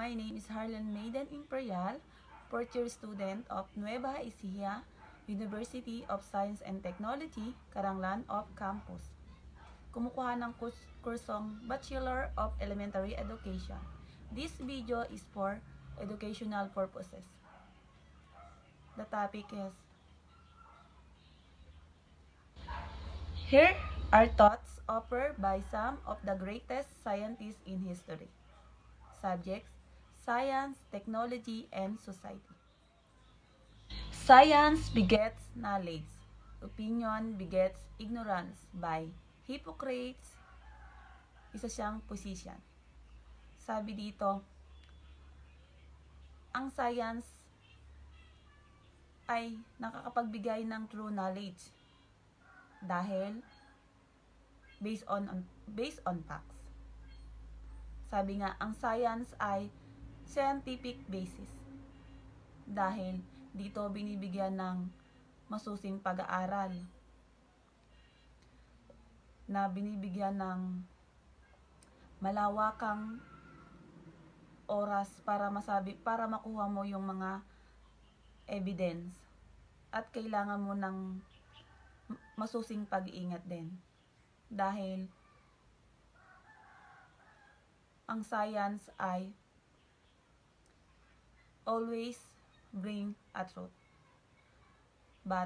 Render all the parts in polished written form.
My name is Harlan Maiden Imperial, fourth year student of Nueva Ecija, University of Science and Technology, Karanglan of Campus. Kumukuha ng kursong Bachelor of Elementary Education. This video is for educational purposes. The topic is, here are thoughts offered by some of the greatest scientists in history. Subjects: Science, Technology, and Society. Science begets knowledge. Opinion begets ignorance by Hippocrates. Isa siyang physician. Sabi dito, ang science ay nakakapagbigay ng true knowledge dahil based on facts. Sabi nga, ang science ay scientific basis dahil dito binibigyan ng masusing pag-aaral na binibigyan ng malawakang oras para makuha mo yung mga evidence at kailangan mo ng masusing pag-iingat din dahil ang science ay always bring a truth, but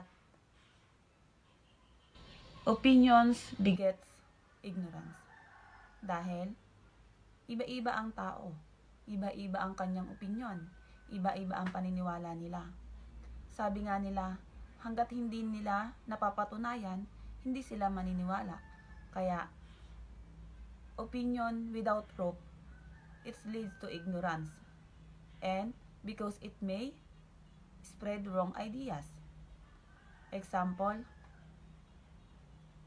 opinions begets ignorance dahil iba-iba ang tao, iba-iba ang kanyang opinion, iba-iba ang paniniwala nila. Sabi nga nila, hanggat hindi nila napapatunayan, hindi sila maniniwala. Kaya, opinion without proof, it leads to ignorance. And because it may spread wrong ideas. Example,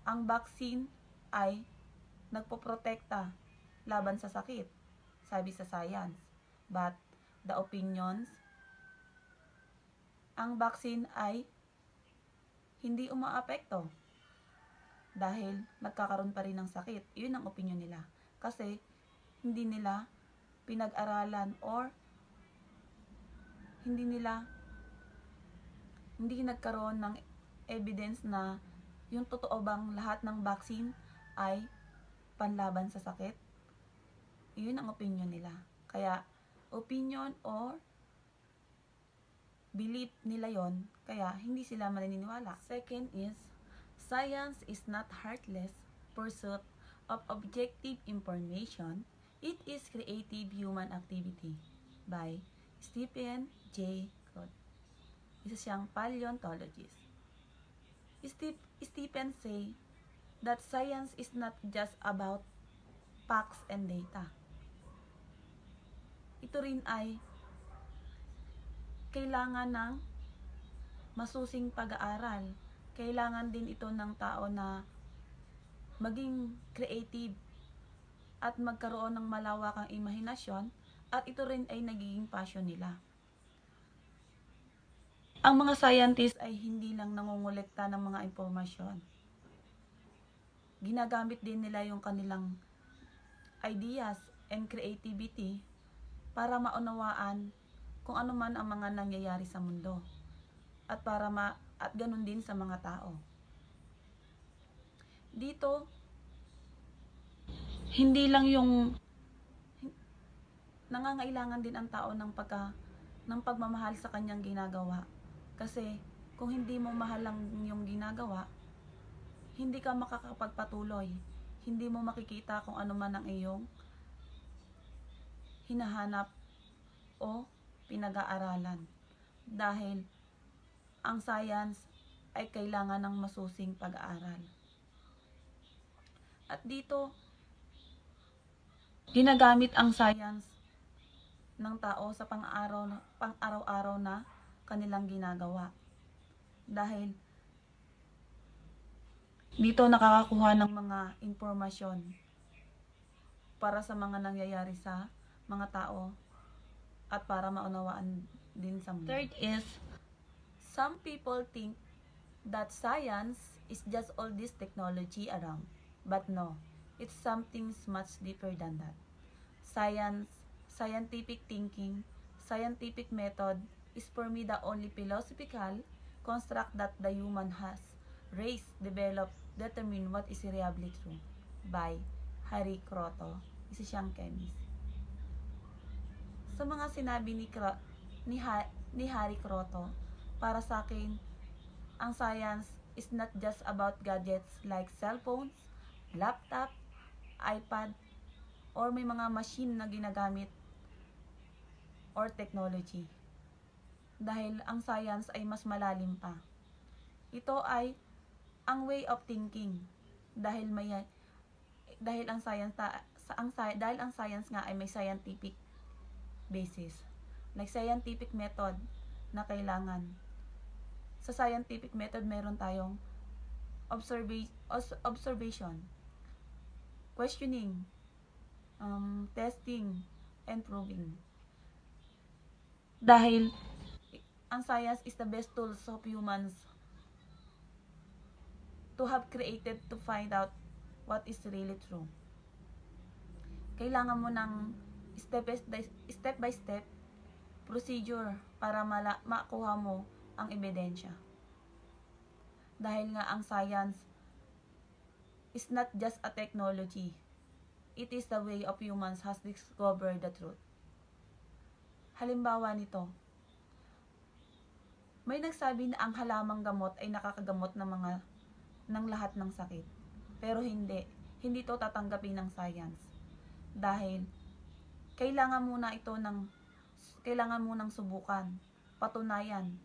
ang vaccine ay nagpoprotekta laban sa sakit, sabi sa science. But the opinions, ang vaccine ay hindi umaapekto dahil nagkakaroon pa rin ng sakit. Yun ang opinion nila. Kasi hindi nila pinag-aralan or hindi nagkaroon ng evidence na yung totoo bang lahat ng vaccine ay panlaban sa sakit. Yun ang opinion nila. Kaya opinion or belief nila yon, kaya hindi sila maniniwala. Second is, science is not heartless pursuit of objective information. It is creative human activity by Stephen Jay Gould. Isa siyang paleontologist. Stephen say that science is not just about facts and data. Ito rin ay kailangan ng masusing pag-aaral. Kailangan din ito ng tao na maging creative at magkaroon ng malawakang imahinasyon, at ito rin ay nagiging passion nila. Ang mga scientists ay hindi lang nangongolekta ng mga impormasyon. Ginagamit din nila yung kanilang ideas and creativity para maunawaan kung ano man ang mga nangyayari sa mundo at at ganun din sa mga tao. Dito, hindi lang yung nangangailangan din ang tao ng pagmamahal sa kanyang ginagawa. Kasi kung hindi mo mahal ang iyong ginagawa, hindi ka makakapagpatuloy. Hindi mo makikita kung ano man ang iyong hinahanap o pinag-aaralan. Dahil ang science ay kailangan ng masusing pag-aaral. At dito, ginagamit ang science ng tao sa pang-araw-araw na kanilang ginagawa. Dahil dito nakakakuha ng mga impormasyon para sa mga nangyayari sa mga tao at para maunawaan din sa mundo. Third is, some people think that science is just all this technology around. But no, it's something much deeper than that. scientific thinking, scientific method is for me the only philosophical construct that the human has raised, developed, determine what is reliably true. By Harry Kroto, isa siyang chemist. Sa mga sinabi ni Harry Kroto, para sa akin, ang science is not just about gadgets like cellphones, laptop, iPad, or may mga machine na ginagamit or technology. Dahil ang science ay mas malalim pa. Ito ay ang way of thinking. Dahil ang science nga ay may scientific basis. Like scientific method na kailangan. Sa scientific method meron tayong observation, questioning, testing, and proving. Dahil ang science is the best tools of humans to have created to find out what is really true. Kailangan mo ng step by step procedure para makuha mo ang ebidensya. Dahil nga ang science is not just a technology. It is the way of humans has discovered the truth. Halimbawa nito, may nagsabi na ang halamang gamot ay nakakagamot ng lahat ng sakit. Pero hindi ito tatanggapin ng science. Dahil kailangan munang subukan, patunayan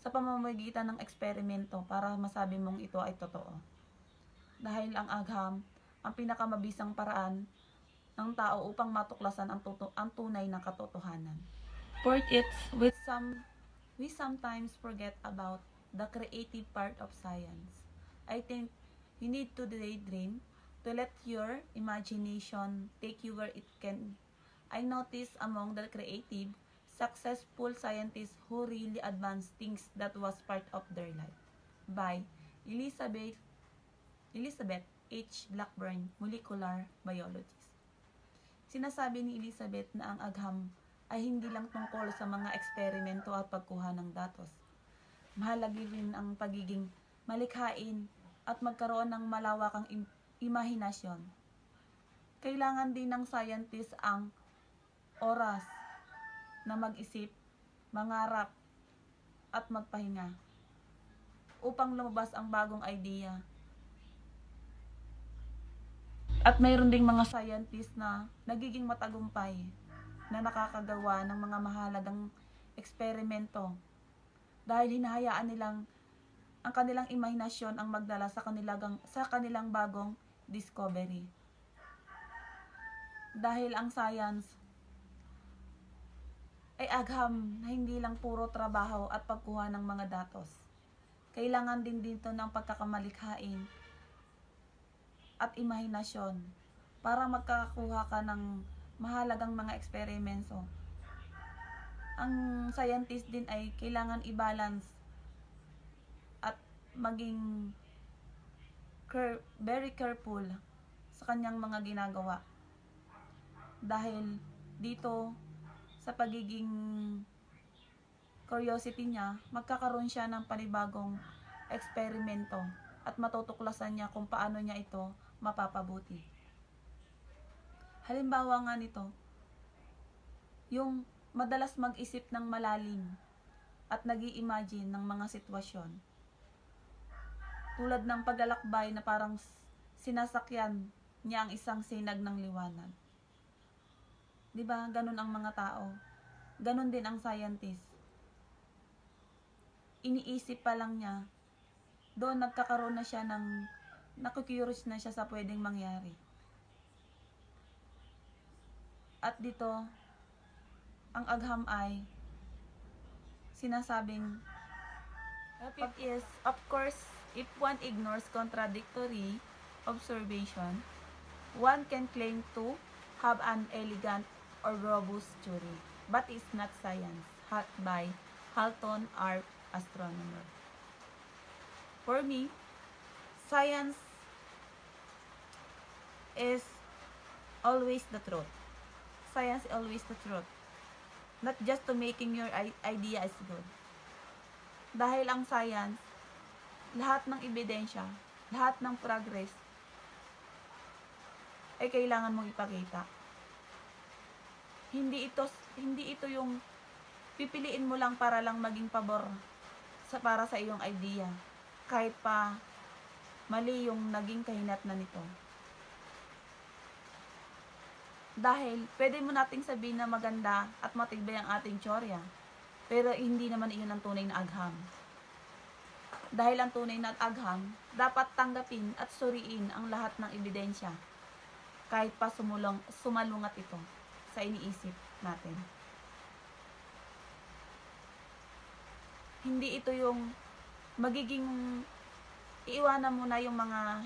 sa pamamagitan ng eksperimento para masabi mong ito ay totoo. Dahil ang agham ang pinakamabisang paraan ng tao upang matuklasan ang tunay na katotohanan. For it, we sometimes forget about the creative part of science. I think you need to daydream, to let your imagination take you where it can. I noticed among the creative, successful scientists who really advanced things that was part of their life. By Elizabeth H. Blackburn, molecular biologist. Sinasabi ni Elizabeth na ang agham ay hindi lang tungkol sa mga eksperimento at pagkuha ng datos. Mahalaga rin ang pagiging malikhain at magkaroon ng malawakang imahinasyon. Kailangan din ng scientist ang oras na mag-isip, mangarap, at magpahinga upang lumabas ang bagong idea. At mayroon ding mga scientist na nagiging matagumpay na nakakagawa ng mga mahalagang eksperimento dahil hinahayaan nilang ang kanilang imahinasyon ang magdala sa kanilang bagong discovery. Dahil ang science ay agham na hindi lang puro trabaho at pagkuha ng mga datos. Kailangan din dito ng pagkakamalikhain at imahinasyon para magkakakuha ka ng mahalagang mga eksperimento. Ang scientist din ay kailangan i-balance at maging very careful sa kanyang mga ginagawa. Dahil dito sa pagiging curiosity niya, magkakaroon siya ng panibagong eksperimento at matutuklasan niya kung paano niya ito mapapabuti. Halimbawa nga nito, yung madalas mag-isip ng malalim at nag-i-imagine ng mga sitwasyon. Tulad ng paglalakbay na parang sinasakyan niya ang isang sinag ng liwanag. Diba? Ganun ang mga tao. Ganun din ang scientist. Iniisip pa lang niya, doon nagkakaroon na siya naku-curious na siya sa pwedeng mangyari. At dito, ang agham ay sinasabing, it is, of course, if one ignores contradictory observation, one can claim to have an elegant or robust theory, but it's not science. By Halton R. Astronomer. For me, science is always the truth. science is always the truth. Not just to making your idea is good. Dahil ang science, lahat ng ebidensya, lahat ng progress, ay kailangan mong ipakita. Hindi ito yung pipiliin mo lang para lang maging pabor para sa iyong idea. Kahit pa mali yung naging kahinatnan nito. Dahil pwede mo nating sabihin na maganda at matibay ang ating teorya, pero hindi naman iyon ang tunay na agham. Dahil ang tunay na agham, dapat tanggapin at suriin ang lahat ng ebidensya, kahit pa sumalungat ito sa iniisip natin. Hindi ito yung magiging iiwanan mo na yung mga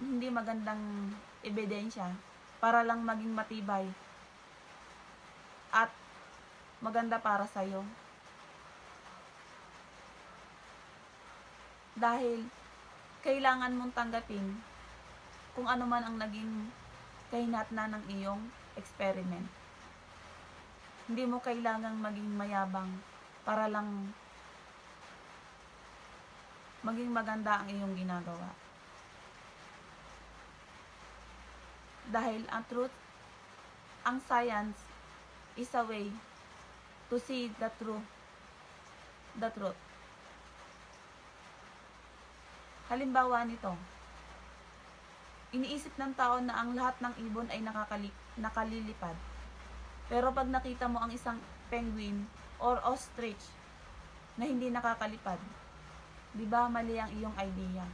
hindi magandang ebidensya para lang maging matibay at maganda para sa iyo. Dahil kailangan mong tanggapin kung ano man ang naging kahinatnan ng iyong experiment. Hindi mo kailangang maging mayabang para lang maging maganda ang iyong ginagawa. Dahil ang truth, ang science is a way to see the truth. Halimbawa nito, iniisip ng tao na ang lahat ng ibon ay nakalilipad. Pero pag nakita mo ang isang penguin or ostrich na hindi nakakalipad, di ba mali ang iyong idea?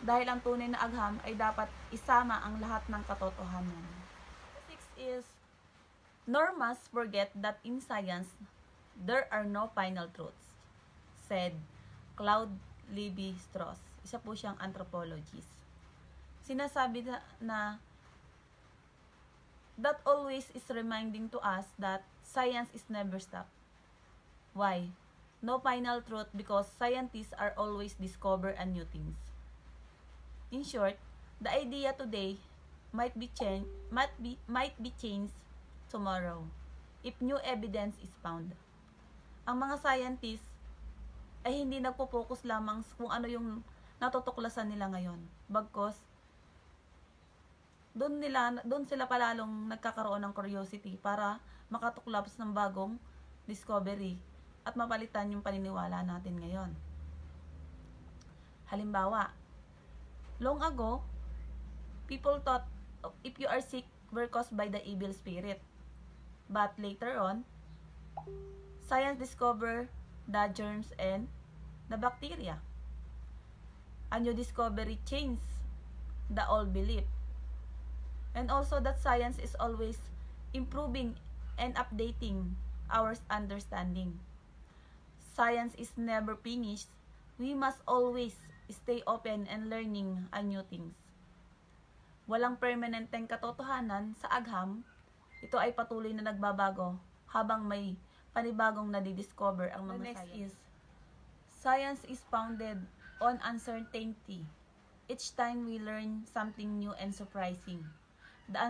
Dahil ang tunay na agham ay dapat isama ang lahat ng katotohanan. 6 is, nor must forget that in science, there are no final truths, said Claude Lévi-Strauss. Isa po siyang anthropologist. Sinasabi na that always is reminding to us that science is never stop. Why? No final truth because scientists are always discover new things. In short, the idea today might be changed tomorrow if new evidence is found. Ang mga scientists ay hindi nagpo-focus lamang kung ano yung natutuklasan nila ngayon. Bagkus doon sila palalong nagkakaroon ng curiosity para makatuklaps ng bagong discovery at mapalitan yung paniniwala natin ngayon. Halimbawa, long ago, people thought if you are sick were caused by the evil spirit. But later on, science discovered the germs and the bacteria. A new discovery changed the old belief. And also that science is always improving and updating our understanding. Science is never finished. We must always stay open and learning new things. Walang permanenteng katotohanan sa agham. Ito ay patuloy na nagbabago habang may panibagong nadidiscover ang mga science. Science is founded on uncertainty. Each time we learn something new and surprising. The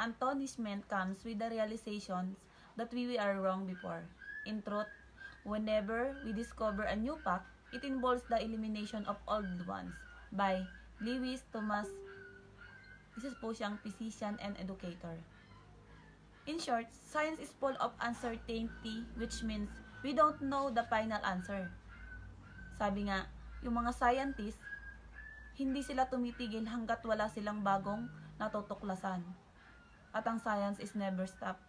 astonishment comes with the realization that we are wrong before. In truth, whenever we discover a new fact, it involves the elimination of old ones by Lewis Thomas. Isa po siyang physician and educator. In short, science is full of uncertainty, which means we don't know the final answer. Sabi nga, yung mga scientists, hindi sila tumitigil hanggat wala silang bagong natutuklasan. At ang science is never stops.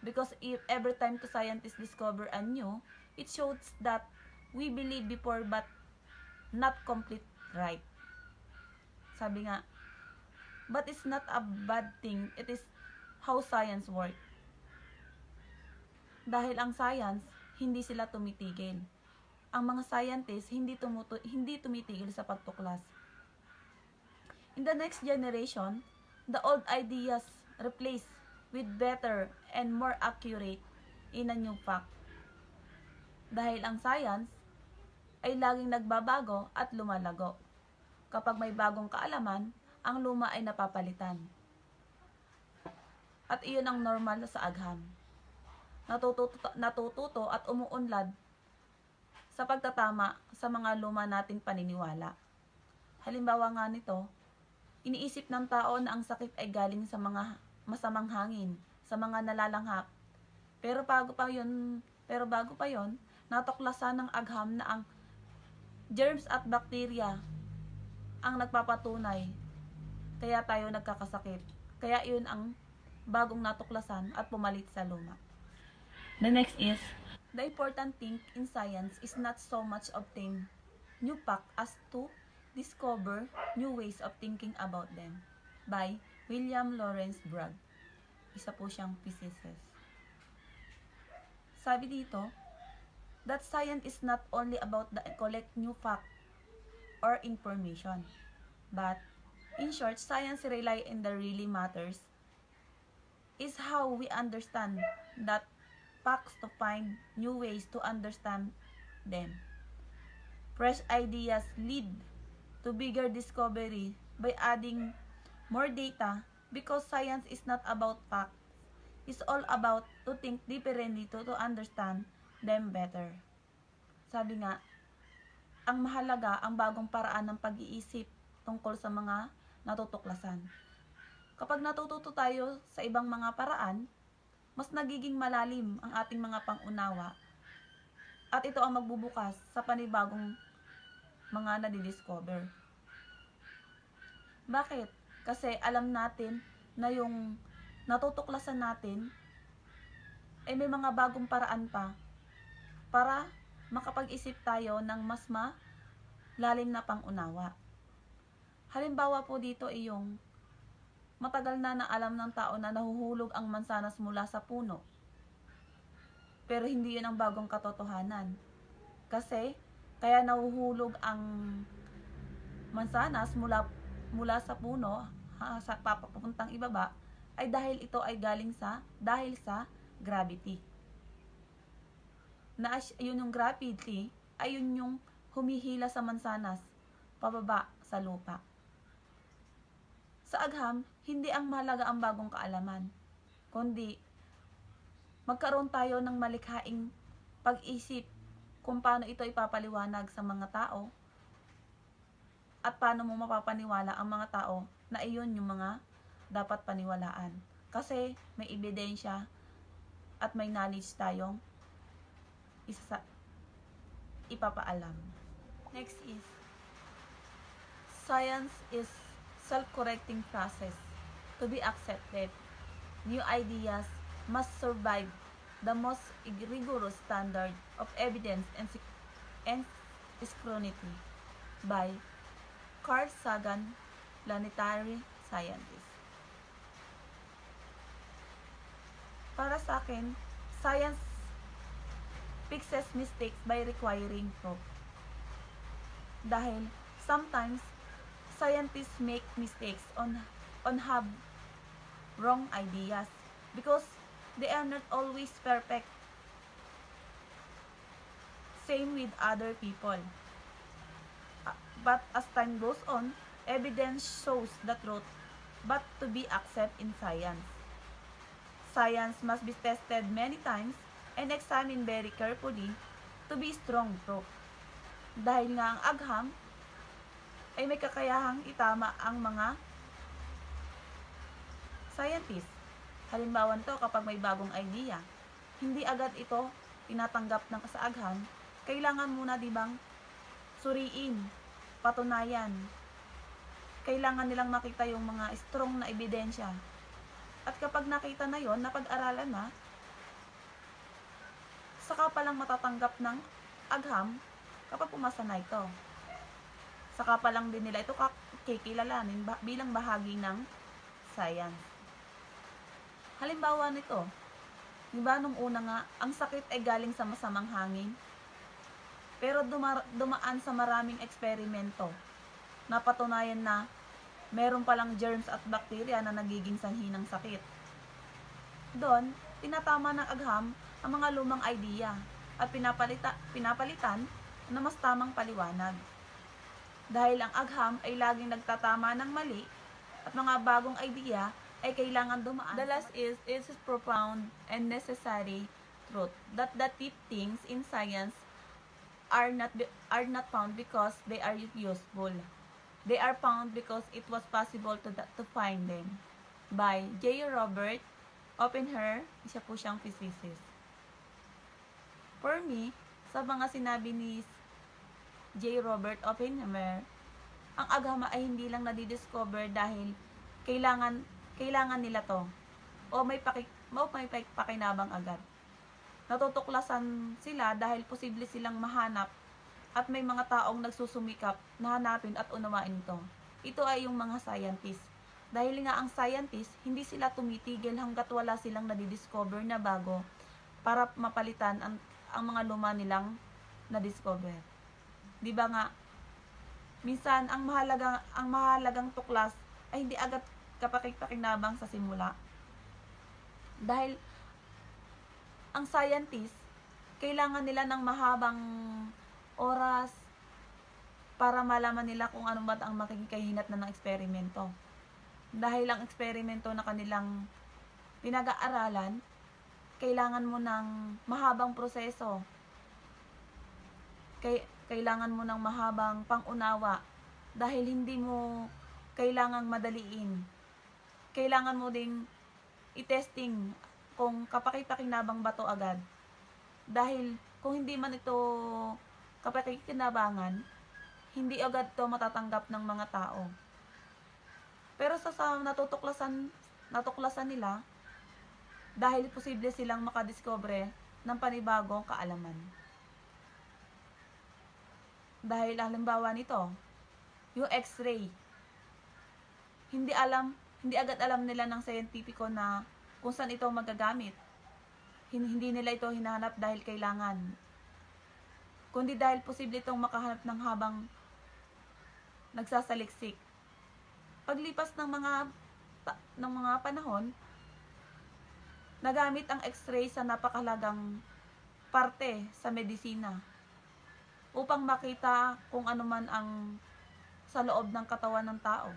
Because if every time the scientists discover a new, it shows that we believe before but not complete right. Sabi nga, but it's not a bad thing, it is how science works. Dahil ang science, hindi sila tumitigil. Ang mga scientists hindi tumitigil sa pagtuklas. In the next generation, the old ideas replaced with better and more accurate in a new fact. Dahil ang science ay laging nagbabago at lumalago. Kapag may bagong kaalaman, ang luma ay napapalitan. At iyon ang normal sa agham. Natututo at umuunlad sa pagtatama sa mga luma nating paniniwala. Halimbawa nga nito, iniisip ng tao na ang sakit ay galing sa mga masamang hangin, sa mga nalalanghap. Pero bago pa yon, natuklasan ng agham na ang germs at bacteria ang nagpapatunay kaya tayo nagkakasakit. Kaya yun ang bagong natuklasan at pumalit sa luma. The next is, the important thing in science is not so much obtain new facts as to discover new ways of thinking about them. By William Lawrence Bragg. Isa po siyang physicist. Sabi dito, that science is not only about the collect new fact or information, but in short, science rely in the really matters is how we understand that facts to find new ways to understand them. Fresh ideas lead to bigger discovery by adding more data because science is not about facts. It's all about to think differently to understand them better. Sabi nga, ang mahalaga ang bagong paraan ng pag-iisip tungkol sa mga natutuklasan. Kapag natututo tayo sa ibang mga paraan, mas nagiging malalim ang ating mga pangunawa at ito ang magbubukas sa panibagong mga nadidiscover. Bakit? Kasi alam natin na yung natutuklasan natin ay may mga bagong paraan pa para makapag-isip tayo ng mas malalim na pangunawa. Halimbawa po dito ay yung matagal na alam ng tao na nahuhulog ang mansanas mula sa puno. Pero hindi yun ang bagong katotohanan. Kasi, kaya nahuhulog ang mansanas mula sa puno sa papapuntang ibaba ay dahil ito ay dahil sa gravity. Yun yung gravity ay yun yung humihila sa mansanas pababa sa lupa. Sa agham, hindi ang mahalaga ang bagong kaalaman, kundi magkaroon tayo ng malikhaing pag-isip kung paano ito ipapaliwanag sa mga tao at paano mo mapapaniwala ang mga tao na iyon yung mga dapat paniwalaan. Kasi may ebidensya at may knowledge tayong ipapaalam. Next is, science is self-correcting process to be accepted. New ideas must survive the most rigorous standard of evidence and scrutiny by Carl Sagan, planetary scientist. Para sa akin, science fixes mistakes by requiring proof. Dahil sometimes scientists make mistakes on have wrong ideas because they are not always perfect. Same with other people. But as time goes on, evidence shows the truth but to be accepted in science. Science must be tested many times and examined very carefully to be strong proof. Dahil nga ang agham ay may kakayahang itama ang mga scientist. Halimbawa nito, kapag may bagong idea, hindi agad ito tinatanggap ng sa agham, kailangan muna dibang suriin, patunayan. Kailangan nilang makita yung mga strong na ebidensya. At kapag nakita na yon, napag-aralan na, saka palang matatanggap ng agham kapag pumasa na ito. Saka pa lang din nila ito kikilalanin bilang bahagi ng science. Halimbawa nito, diba nung una nga, ang sakit ay galing sa masamang hangin, pero dumaan sa maraming eksperimento, napatunayan na meron palang germs at bacteria na nagiging sanhi ng sakit. Doon, tinatama ng agham ang mga lumang idea at pinapalitan na mas tamang paliwanag. Dahil ang agham ay laging nagtatama ng mali at mga bagong idea ay kailangan dumaan. The last is profound and necessary truth that the deep things in science are not found because they are useful. They are found because it was possible to find them. By J. Robert Oppenheimer, isa po siyang physicist. For me, sa mga sinabi ni J. Robert Oppenheimer, ang agama ay hindi lang nadidiscover dahil kailangan nila to o may pakinabang agad. Natutuklasan sila dahil posible silang mahanap at may mga taong nagsusumikap na hanapin at unawain ito. Ito ay yung mga scientist. Dahil nga ang scientist, hindi sila tumitigil hanggat wala silang nadidiscover na bago para mapalitan ang mga luma nilang nadiscover. Di ba nga, minsan ang mahalagang tuklas ay hindi agad kapakipakinabang sa simula. Dahil ang scientist, kailangan nila ng mahabang oras para malaman nila kung ano ba ang magiging kahinatnan ng eksperimento. Dahil ang eksperimento na kanilang pinag-aaralan, kailangan mo ng mahabang proseso. Kailangan mo ng mahabang pangunawa dahil hindi mo kailangang madaliin. Kailangan mo ding i-testing kung kapakipakinabang ba to agad. Dahil kung hindi man ito kapakikinabangan, hindi agad to matatanggap ng mga tao. Pero sa natuklasan nila, dahil posible silang makadiscover ng panibagong kaalaman. Dahil halimbawa nito, yung X-ray, hindi agad alam nila ng scientifico na kung saan ito magagamit. Hindi nila ito hinahanap dahil kailangan, kundi dahil posible itong makahanap ng habang nagsasaliksik. Paglipas ng mga panahon, nagamit ang X-ray sa napakahalagang parte sa medisina upang makita kung ano man ang sa loob ng katawan ng tao.